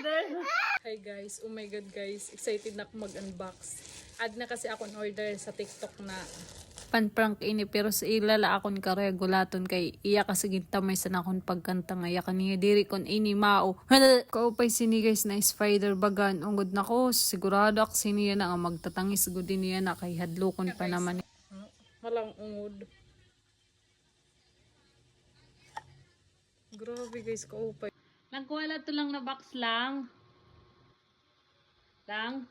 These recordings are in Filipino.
spider! Hi guys, oh my god guys, excited na ako mag-unbox. Add na kasi ako order sa TikTok na panprank ini pero sa ilala akon karegulaton kay iya kasi gintamay sa nakon pagkanta nga iya kaniya diri kon ini mao. Kaupay sini guys na spider bagan ungod nako sigurado ak siniya na nga magtatangis gud niya na kay hadlokon pa naman. Malang ungod. Grabe guys, kaupay. Nagkuwala to lang na box lang. Lang.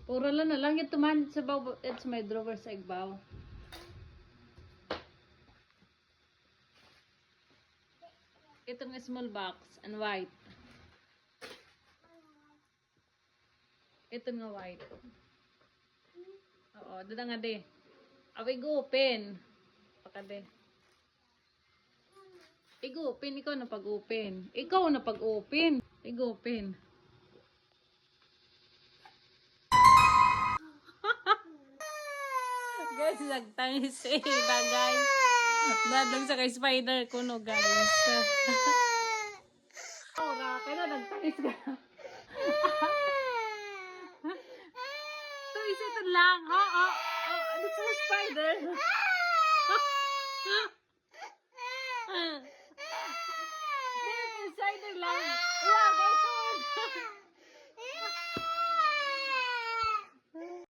Puro lang na lang ito man sa baw. It's my drawer sa igbaw. Itong small box and white. Ito nga white. Oo, dada nga de. Away go open. Pakade. Igo-open, ikaw na pag-open. Ikaw na pag-open. Igo-open. Guys, nagtangis sila, guys. Dadang sa kay spider kuno, guys. Ora, kaya nagtangis ka. Ito, ito lang. Oo. Ano sa spider? Spider lang. Wow, ito.